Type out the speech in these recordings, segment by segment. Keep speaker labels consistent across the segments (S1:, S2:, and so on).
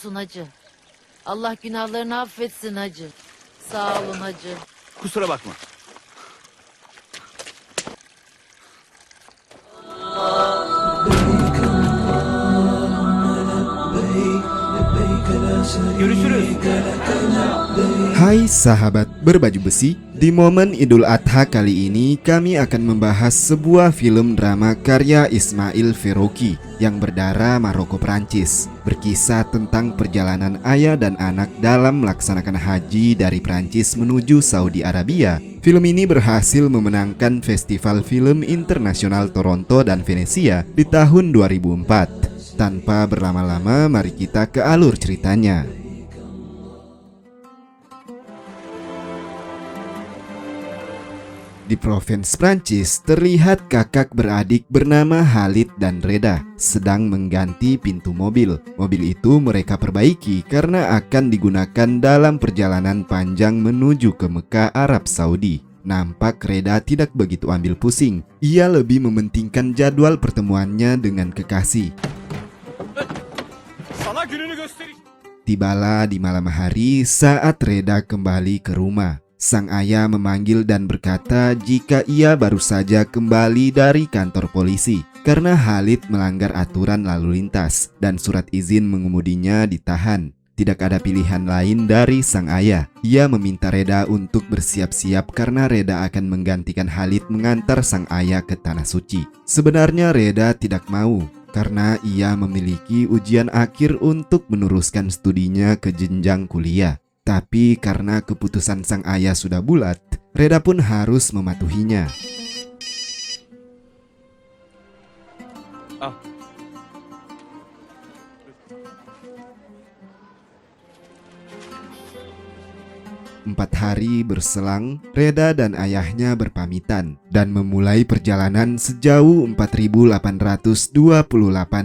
S1: olsun hacı. Allah günahlarını affetsin hacı. Sağ olun hacı.
S2: Kusura bakma. Görüşürüz.
S3: Hai sahabat berbaju besi, di momen Idul Adha kali ini kami akan membahas sebuah film drama karya Ismail Ferroki yang berdarah Maroko Prancis, berkisah tentang perjalanan ayah dan anak dalam melaksanakan haji dari Prancis menuju Saudi Arabia. Film ini berhasil memenangkan Festival Film Internasional Toronto dan Venesia di tahun 2004. Tanpa berlama-lama, mari kita ke alur ceritanya. Di provinsi Prancis, terlihat kakak beradik bernama Khalid dan Reda sedang mengganti pintu mobil. Mobil itu mereka perbaiki karena akan digunakan dalam perjalanan panjang menuju ke Mekah, Arab Saudi. Nampak Reda tidak begitu ambil pusing. Ia lebih mementingkan jadwal pertemuannya dengan kekasih. Tibalah di malam hari saat Reda kembali ke rumah. Sang ayah memanggil dan berkata jika ia baru saja kembali dari kantor polisi karena Khalid melanggar aturan lalu lintas dan surat izin mengemudinya ditahan. Tidak ada pilihan lain dari sang ayah. Ia meminta Reda untuk bersiap-siap karena Reda akan menggantikan Khalid mengantar sang ayah ke Tanah Suci. Sebenarnya Reda tidak mau karena ia memiliki ujian akhir untuk meneruskan studinya ke jenjang kuliah. Tapi karena keputusan sang ayah sudah bulat, Reda pun harus mematuhinya. Empat hari berselang, Reda dan ayahnya berpamitan dan memulai perjalanan sejauh 4.828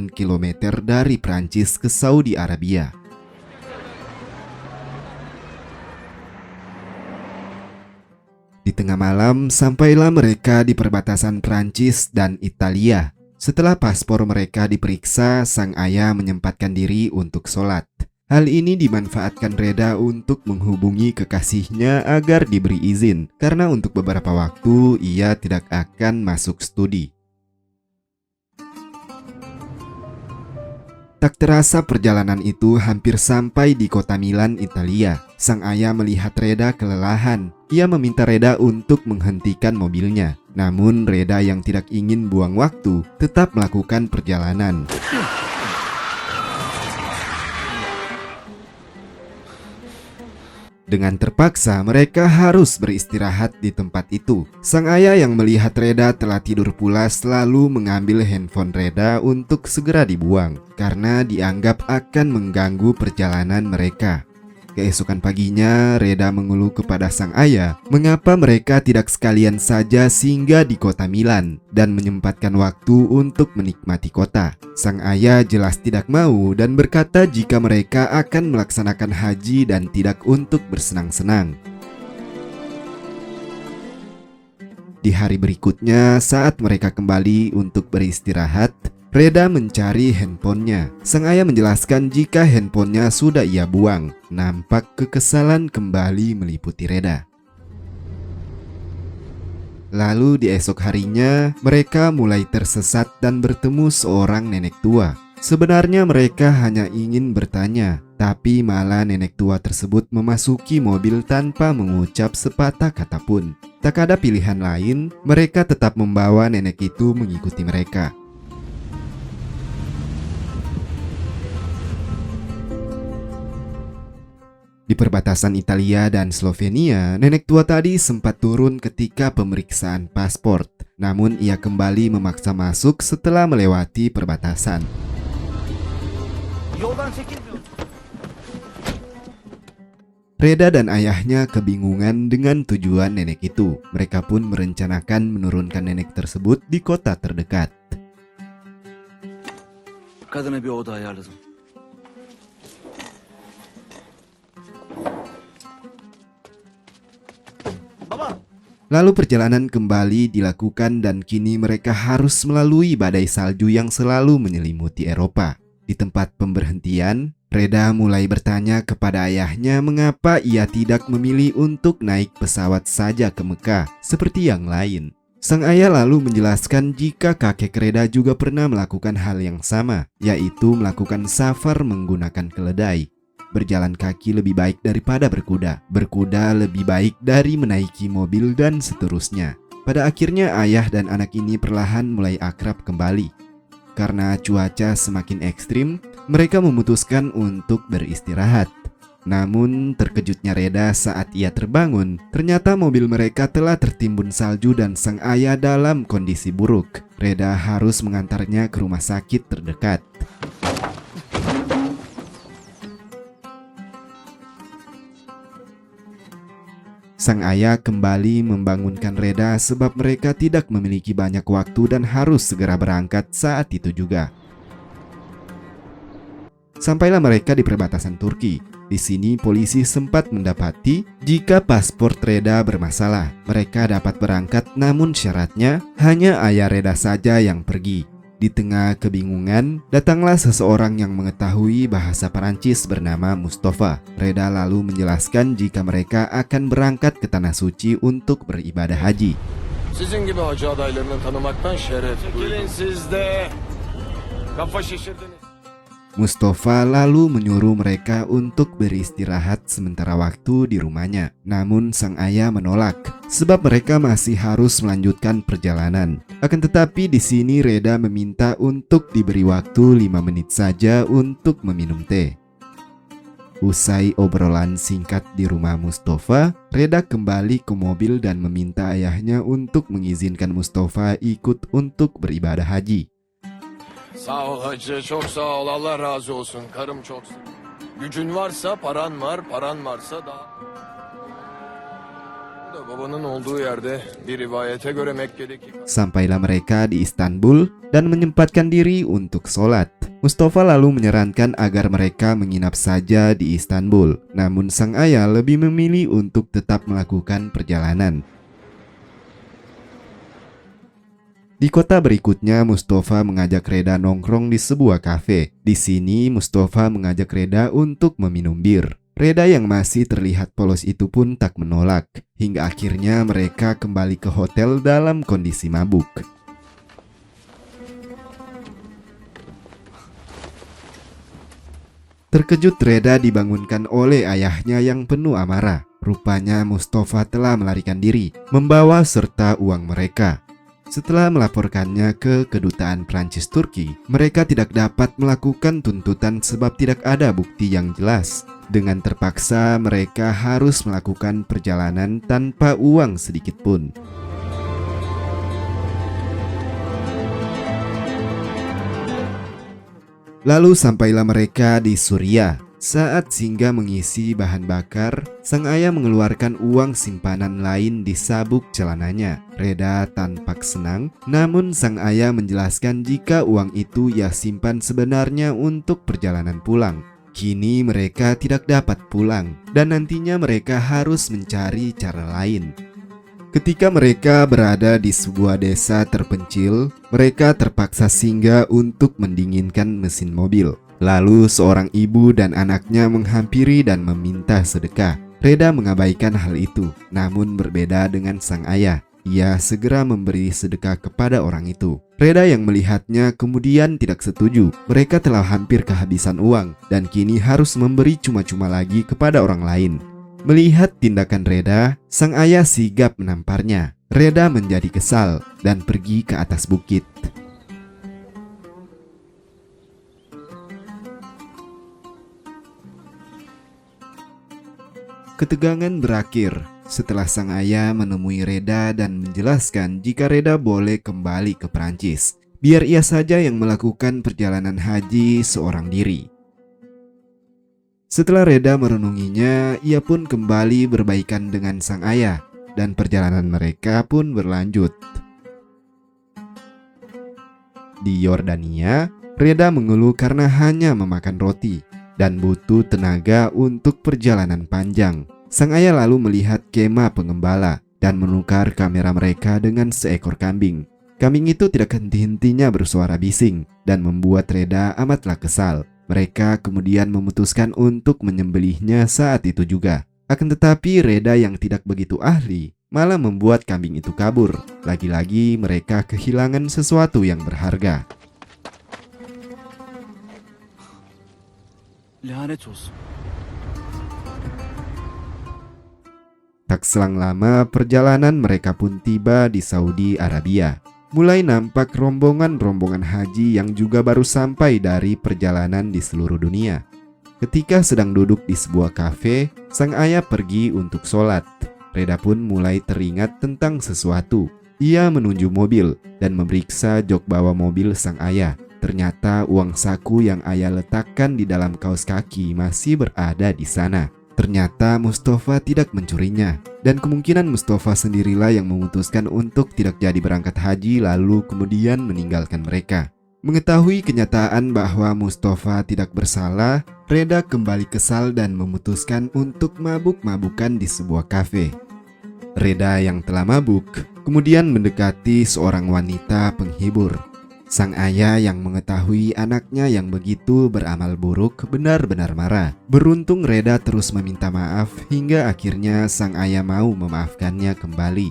S3: km dari Prancis ke Saudi Arabia. Di tengah malam, sampailah mereka di perbatasan Prancis dan Italia. Setelah paspor mereka diperiksa, sang ayah menyempatkan diri untuk sholat. Hal ini dimanfaatkan Reda untuk menghubungi kekasihnya agar diberi izin, karena untuk beberapa waktu ia tidak akan masuk studi. Tak terasa perjalanan itu hampir sampai di kota Milan, Italia. Sang ayah melihat Reda kelelahan. Ia meminta Reda untuk menghentikan mobilnya. Namun Reda yang tidak ingin buang waktu tetap melakukan perjalanan. Dengan terpaksa mereka harus beristirahat di tempat itu. Sang ayah yang melihat Reda telah tidur pulas lalu mengambil handphone Reda untuk segera dibuang karena dianggap akan mengganggu perjalanan mereka. Keesokan paginya, Reda mengeluh kepada sang ayah mengapa mereka tidak sekalian saja singgah di kota Milan dan menyempatkan waktu untuk menikmati kota. Sang ayah jelas tidak mau dan berkata jika mereka akan melaksanakan haji dan tidak untuk bersenang-senang. Di hari berikutnya, saat mereka kembali untuk beristirahat, Reda mencari handphonenya. Sang ayah menjelaskan jika handphonenya sudah ia buang. Nampak kekesalan kembali meliputi Reda. Lalu di esok harinya, mereka mulai tersesat dan bertemu seorang nenek tua. Sebenarnya mereka hanya ingin bertanya, tapi malah nenek tua tersebut memasuki mobil tanpa mengucap sepatah kata pun. Tak ada pilihan lain, mereka tetap membawa nenek itu mengikuti mereka. Di perbatasan Italia dan Slovenia, nenek tua tadi sempat turun ketika pemeriksaan paspor. Namun ia kembali memaksa masuk setelah melewati perbatasan. Reda dan ayahnya kebingungan dengan tujuan nenek itu. Mereka pun merencanakan menurunkan nenek tersebut di kota terdekat.
S2: Kadına bir oda ayarladım.
S3: Lalu perjalanan kembali dilakukan dan kini mereka harus melalui badai salju yang selalu menyelimuti Eropa. Di tempat pemberhentian, Reda mulai bertanya kepada ayahnya mengapa ia tidak memilih untuk naik pesawat saja ke Mekah seperti yang lain. Sang ayah lalu menjelaskan jika kakek Reda juga pernah melakukan hal yang sama, yaitu melakukan safar menggunakan keledai. Berjalan kaki lebih baik daripada berkuda. Berkuda lebih baik dari menaiki mobil dan seterusnya. Pada akhirnya ayah dan anak ini perlahan mulai akrab kembali. Karena cuaca semakin ekstrim, mereka memutuskan untuk beristirahat. Namun terkejutnya Reda saat ia terbangun, ternyata mobil mereka telah tertimbun salju dan sang ayah dalam kondisi buruk. Reda harus mengantarnya ke rumah sakit terdekat. Sang ayah kembali membangunkan Reda sebab mereka tidak memiliki banyak waktu dan harus segera berangkat saat itu juga. Sampailah mereka di perbatasan Turki. Di sini polisi sempat mendapati jika paspor Reda bermasalah. Mereka dapat berangkat namun syaratnya hanya ayah Reda saja yang pergi. Di tengah kebingungan, datanglah seseorang yang mengetahui bahasa Perancis bernama Mustafa. Reda lalu menjelaskan jika mereka akan berangkat ke Tanah Suci untuk beribadah haji.
S4: Sizin gibi hacı adaylarını tanımaktan şeref duydum. Siz de kafa şişirdiniz.
S3: Mustafa lalu menyuruh mereka untuk beristirahat sementara waktu di rumahnya. Namun sang ayah menolak sebab mereka masih harus melanjutkan perjalanan. Akan tetapi di sini Reda meminta untuk diberi waktu 5 menit saja untuk meminum teh. Usai obrolan singkat di rumah Mustafa, Reda kembali ke mobil dan meminta ayahnya untuk mengizinkan Mustafa ikut untuk beribadah haji.
S4: Sağ ol hacı, çok sağ ol. Allah razı olsun. Karım çok gücün varsa paran var, paran varsa da. Babanın olduğu yerde bir rivayete göre Mekke'deki...
S3: Sampailah mereka di Istanbul dan menyempatkan diri untuk sholat. Mustafa lalu menyarankan agar mereka menginap saja di Istanbul. Namun sang ayah lebih memilih untuk tetap melakukan perjalanan. Di kota berikutnya, Mustafa mengajak Reda nongkrong di sebuah kafe. Di sini, Mustafa mengajak Reda untuk meminum bir. Reda yang masih terlihat polos itu pun tak menolak. Hingga akhirnya mereka kembali ke hotel dalam kondisi mabuk. Terkejut Reda dibangunkan oleh ayahnya yang penuh amarah. Rupanya Mustafa telah melarikan diri, membawa serta uang mereka. Setelah melaporkannya ke kedutaan Prancis Turki, mereka tidak dapat melakukan tuntutan sebab tidak ada bukti yang jelas. Dengan terpaksa mereka harus melakukan perjalanan tanpa uang sedikit pun. Lalu sampailah mereka di Suriah. Saat singgah mengisi bahan bakar, sang ayah mengeluarkan uang simpanan lain di sabuk celananya. Reda tampak senang, namun sang ayah menjelaskan jika uang itu ia simpan sebenarnya untuk perjalanan pulang. Kini mereka tidak dapat pulang, dan nantinya mereka harus mencari cara lain. Ketika mereka berada di sebuah desa terpencil, mereka terpaksa singgah untuk mendinginkan mesin mobil. Lalu seorang ibu dan anaknya menghampiri dan meminta sedekah. Reda mengabaikan hal itu, namun berbeda dengan sang ayah. Ia segera memberi sedekah kepada orang itu. Reda yang melihatnya kemudian tidak setuju. Mereka telah hampir kehabisan uang dan kini harus memberi cuma-cuma lagi kepada orang lain. Melihat tindakan Reda, sang ayah sigap menamparnya. Reda menjadi kesal dan pergi ke atas bukit. Ketegangan berakhir setelah sang ayah menemui Reda dan menjelaskan jika Reda boleh kembali ke Perancis. Biar ia saja yang melakukan perjalanan haji seorang diri. Setelah Reda merenunginya, ia pun kembali berbaikan dengan sang ayah dan perjalanan mereka pun berlanjut. Di Yordania, Reda mengeluh karena hanya memakan roti dan butuh tenaga untuk perjalanan panjang. Sang ayah lalu melihat kemah pengembala dan menukar kamera mereka dengan seekor kambing. Kambing itu tidak henti-hentinya bersuara bising dan membuat Reda amatlah kesal. Mereka kemudian memutuskan untuk menyembelihnya saat itu juga. Akan tetapi Reda yang tidak begitu ahli malah membuat kambing itu kabur. Lagi-lagi mereka kehilangan sesuatu yang berharga.
S2: Lanet olsun.
S3: Tak selang lama perjalanan mereka pun tiba di Saudi Arabia. Mulai nampak rombongan-rombongan haji yang juga baru sampai dari perjalanan di seluruh dunia. Ketika sedang duduk di sebuah kafe, sang ayah pergi untuk sholat. Reda pun mulai teringat tentang sesuatu. Ia menunjuk mobil dan memeriksa jok bawah mobil sang ayah. Ternyata uang saku yang ayah letakkan di dalam kaos kaki masih berada di sana. Ternyata Mustafa tidak mencurinya, dan kemungkinan Mustafa sendirilah yang memutuskan untuk tidak jadi berangkat haji lalu kemudian meninggalkan mereka. Mengetahui kenyataan bahwa Mustafa tidak bersalah, Reda kembali kesal dan memutuskan untuk mabuk-mabukan di sebuah kafe. Reda yang telah mabuk kemudian mendekati seorang wanita penghibur. Sang ayah yang mengetahui anaknya yang begitu beramal buruk benar-benar marah. Beruntung Reda terus meminta maaf hingga akhirnya sang ayah mau memaafkannya kembali.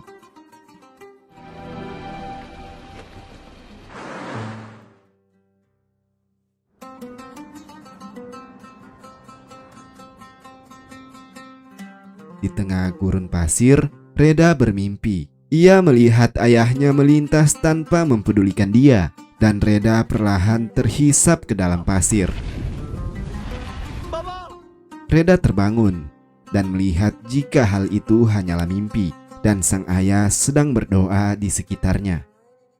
S3: Di tengah gurun pasir, Reda bermimpi. Ia melihat ayahnya melintas tanpa mempedulikan dia. Dan Reda perlahan terhisap ke dalam pasir. Reda terbangun dan melihat jika hal itu hanyalah mimpi dan sang ayah sedang berdoa di sekitarnya.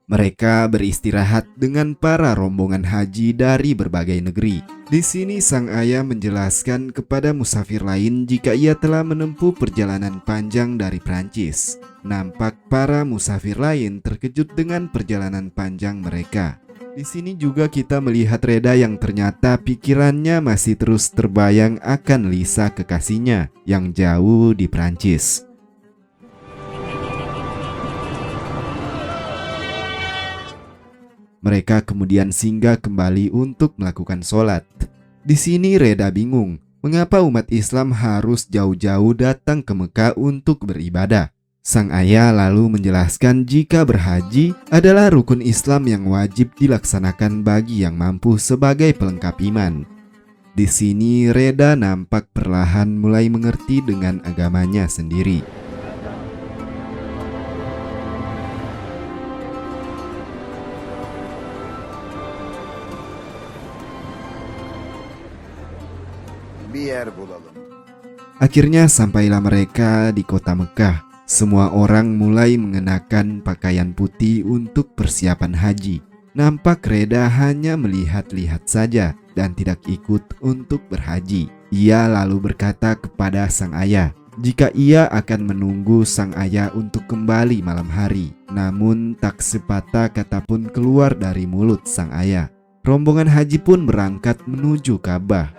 S3: Mereka beristirahat dengan para rombongan haji dari berbagai negeri. Di sini sang ayah menjelaskan kepada musafir lain jika ia telah menempuh perjalanan panjang dari Prancis. Nampak para musafir lain terkejut dengan perjalanan panjang mereka. Di sini juga kita melihat Reda yang ternyata pikirannya masih terus terbayang akan Lisa kekasihnya yang jauh di Prancis. Mereka kemudian singgah kembali untuk melakukan sholat. Di sini Reda bingung, mengapa umat Islam harus jauh-jauh datang ke Mekah untuk beribadah. Sang ayah lalu menjelaskan jika berhaji adalah rukun Islam yang wajib dilaksanakan bagi yang mampu sebagai pelengkap iman. Di sini Reda nampak perlahan mulai mengerti dengan agamanya sendiri.
S5: Bir yer bulalım.
S3: Akhirnya sampailah mereka di kota Mekah. Semua orang mulai mengenakan pakaian putih untuk persiapan haji. Nampak Reda hanya melihat-lihat saja dan tidak ikut untuk berhaji. Ia lalu berkata kepada sang ayah jika ia akan menunggu sang ayah untuk kembali malam hari. Namun tak sepatah kata pun keluar dari mulut sang ayah. Rombongan haji pun berangkat menuju Ka'bah.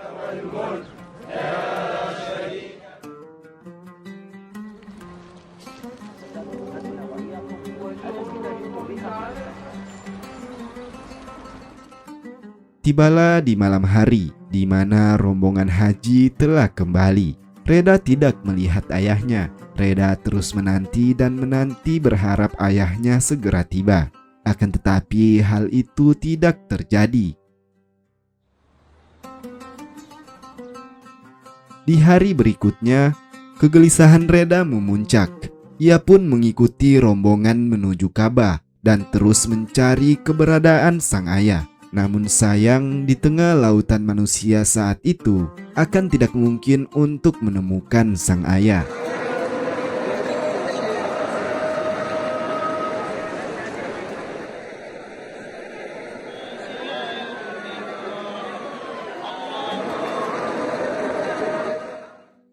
S3: Tibalah di malam hari, di mana rombongan haji telah kembali. Reda tidak melihat ayahnya. Reda terus menanti dan menanti berharap ayahnya segera tiba. Akan tetapi hal itu tidak terjadi. Di hari berikutnya, kegelisahan Reda memuncak. Ia pun mengikuti rombongan menuju Ka'bah dan terus mencari keberadaan sang ayah. Namun sayang, di tengah lautan manusia saat itu akan tidak mungkin untuk menemukan sang ayah.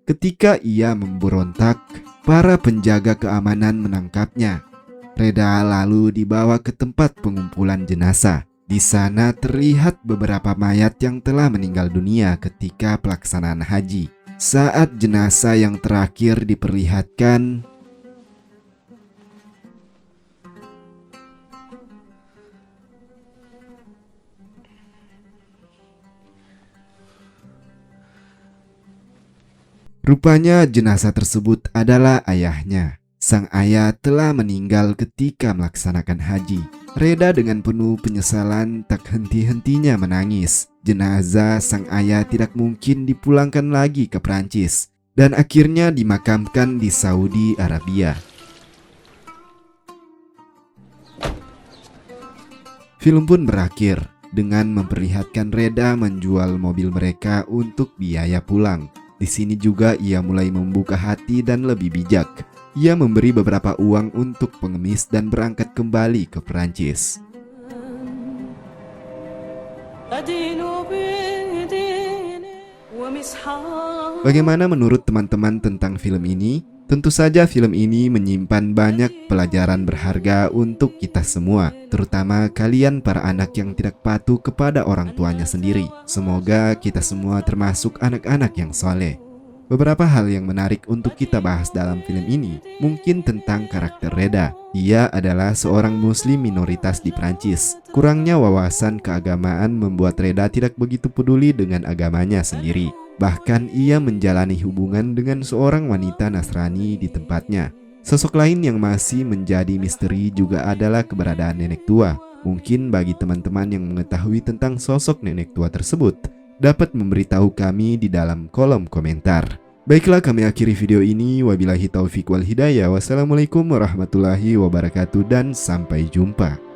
S3: Ketika ia memberontak, para penjaga keamanan menangkapnya. Reda lalu dibawa ke tempat pengumpulan jenazah. Di sana terlihat beberapa mayat yang telah meninggal dunia ketika pelaksanaan haji. Saat jenazah yang terakhir diperlihatkan, Rupanya jenazah tersebut adalah ayahnya. Sang ayah telah meninggal ketika melaksanakan haji. Reda dengan penuh penyesalan tak henti-hentinya menangis. Jenazah sang ayah tidak mungkin dipulangkan lagi ke Prancis dan akhirnya dimakamkan di Saudi Arabia. Film pun berakhir dengan memperlihatkan Reda menjual mobil mereka untuk biaya pulang. Di sini juga ia mulai membuka hati dan lebih bijak. Ia memberi beberapa uang untuk pengemis dan berangkat kembali ke Perancis. Bagaimana menurut teman-teman tentang film ini? Tentu saja film ini menyimpan banyak pelajaran berharga untuk kita semua, terutama kalian para anak yang tidak patuh kepada orang tuanya sendiri. Semoga kita semua termasuk anak-anak yang soleh. Beberapa hal yang menarik untuk kita bahas dalam film ini mungkin tentang karakter Reda. Ia adalah seorang muslim minoritas di Prancis. Kurangnya wawasan keagamaan membuat Reda tidak begitu peduli dengan agamanya sendiri. Bahkan ia menjalani hubungan dengan seorang wanita Nasrani di tempatnya. Sosok lain yang masih menjadi misteri juga adalah keberadaan nenek tua. Mungkin bagi teman-teman yang mengetahui tentang sosok nenek tua tersebut, dapat memberitahu kami di dalam kolom komentar. Baiklah, kami akhiri video ini. Wabillahi taufiq wal hidayah. Wassalamualaikum warahmatullahi wabarakatuh dan sampai jumpa.